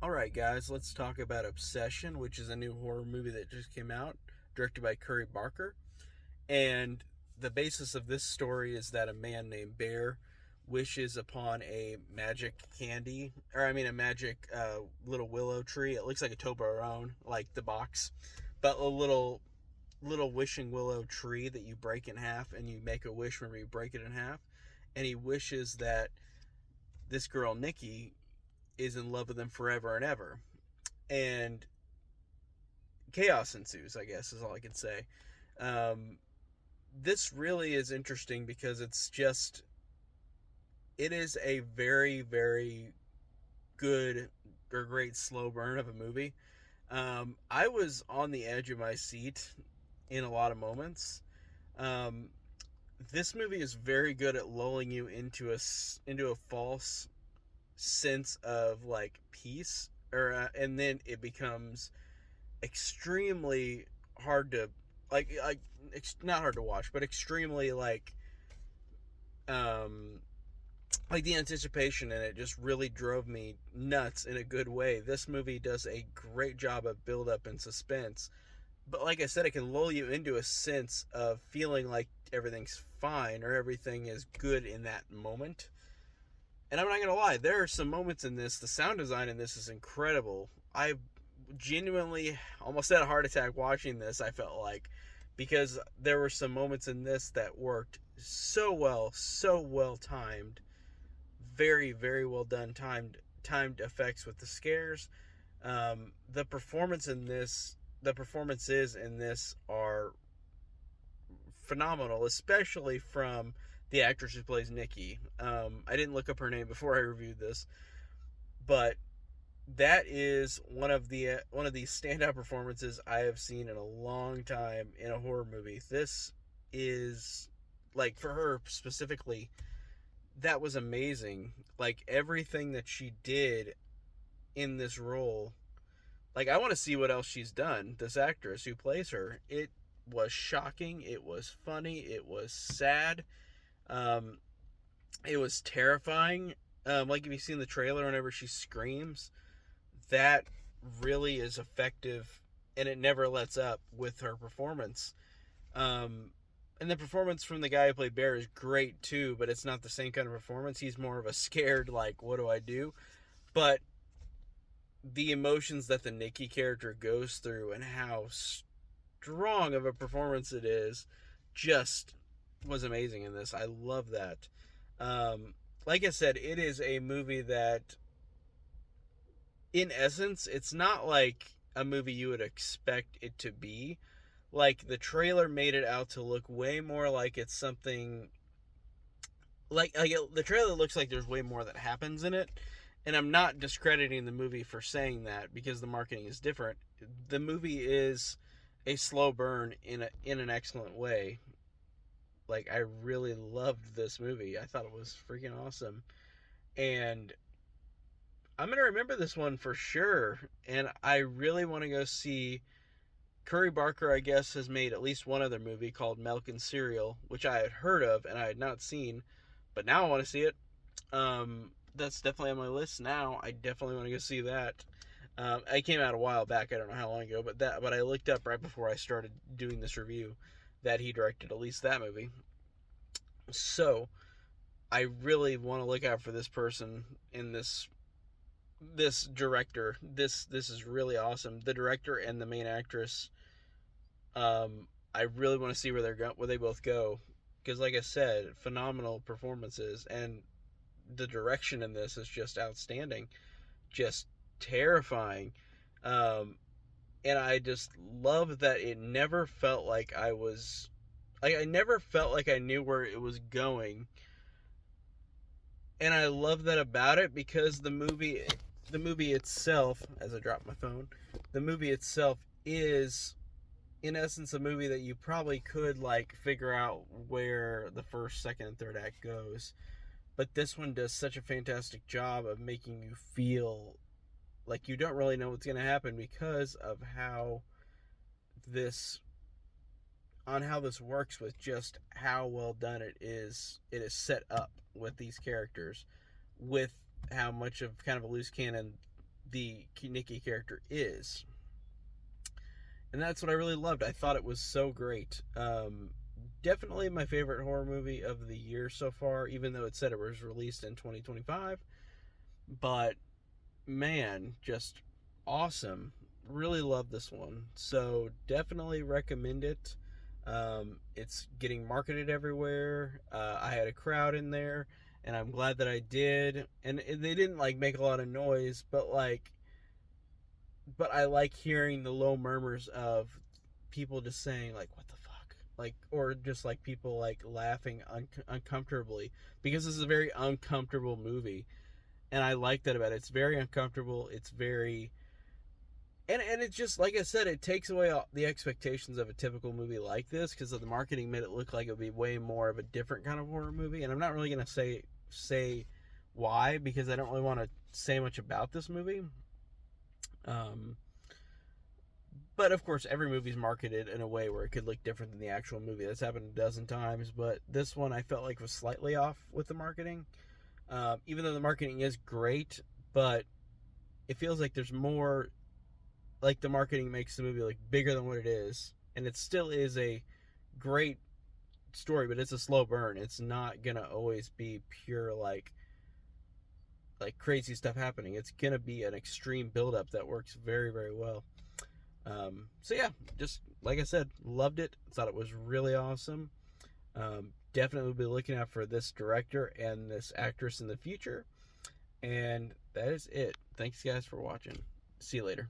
Alright, guys, let's talk about Obsession, which is a new horror movie that just came out, directed by Curry Barker. And the basis of this story is that a man named Bear wishes upon a magic candy, a magic little willow tree. It looks like a Toblerone, like the box, but a little wishing willow tree that you break in half, and you make a wish whenever you break it in half. And he wishes that this girl, Nikki, is in love with him forever and ever. And chaos ensues, I guess, is all I can say. Um, this really is interesting because it is a very, very good or great slow burn of a movie. I was on the edge of my seat in a lot of moments. Um, this movie is very good at lulling you into a false sense of like peace, and then it becomes extremely hard to like not hard to watch, but extremely um like the anticipation in it just really drove me nuts in a good way. This movie does a great job of build up and suspense, but like I said, it can lull you into a sense of feeling like everything's fine or everything is good in that moment. And I'm not gonna lie, there are some moments in this. The sound design in this is incredible. I genuinely almost had a heart attack watching this. I felt like, because there were some moments in this that worked so well timed, very very well done timed effects with the scares. The performances in this are phenomenal, especially from the actress who plays Nikki. I didn't look up her name before I reviewed this, but that is one of the standout performances I have seen in a long time in a horror movie. This is like, for her specifically, that was amazing. Like everything that she did in this role, like I want to see what else she's done. This actress who plays her, it was shocking, it was funny, it was sad, um, it was terrifying. Like if you've seen the trailer, whenever she screams, that really is effective, and it never lets up with her performance. Um, and the performance from the guy who played Bear is great too, but it's not the same kind of performance. He's more of a scared, like, what do I do? But the emotions that the Nikki character goes through and how strong of a performance it is just was amazing in this. I love that. Um, like I said, it is a movie that, in essence, it's not like a movie you would expect it to be. Like the trailer made it out to look way more like it's something the trailer looks like there's way more that happens in it. And I'm not discrediting the movie for saying that, because the marketing is different. The movie is a slow burn in an excellent way. Like I really loved this movie. I thought it was freaking awesome. And I'm going to remember this one for sure. And I really want to go see. Curry Barker, I guess, has made at least one other movie called Milk and Cereal, which I had heard of and I had not seen, but now I want to see it. That's definitely on my list now. I definitely want to go see that. It came out a while back. I don't know how long ago, but I looked up right before I started doing this review that he directed at least that movie. So I really want to look out for this person in this director. This is really awesome. The director and the main actress. I really want to see where they both go, because, like I said, phenomenal performances, and the direction in this is just outstanding, just terrifying, um, and I just love that it never felt like I never felt like I knew where it was going, and I love that about it, because the movie itself, as I drop my phone, the movie itself is, in essence, a movie that you probably could like figure out where the first, second, and third act goes. But this one does such a fantastic job of making you feel like you don't really know what's going to happen, because of this how this works, with just how well done it is set up with these characters, with how much of kind of a loose cannon the Nikki character is. And that's what I really loved. I thought it was so great. Definitely my favorite horror movie of the year so far, even though it said it was released in 2025. But man, just awesome. Really love this one. So definitely recommend it. It's getting marketed everywhere. I had a crowd in there, and I'm glad that I did. And they didn't like make a lot of noise, but I like hearing the low murmurs of people just saying like, "What the fuck," like, or just like people like laughing uncomfortably, because this is a very uncomfortable movie, and I like that about it. It's very uncomfortable. It's very and it's just like I said, it takes away all the expectations of a typical movie like this, because the marketing made it look like it would be way more of a different kind of horror movie. And I'm not really gonna say why, because I don't really want to say much about this movie. Um, but of course, every movie's marketed in a way where it could look different than the actual movie. That's happened a dozen times, but this one I felt like was slightly off with the marketing. Even though the marketing is great, but it feels like there's more. Like the marketing makes the movie like bigger than what it is, and it still is a great story, but it's a slow burn. It's not gonna always be pure like crazy stuff happening. It's gonna be an extreme buildup that works very very well. So yeah, just like I said, loved it. Thought it was really awesome. Definitely be looking out for this director and this actress in the future. And that is it. Thanks guys for watching. See you later.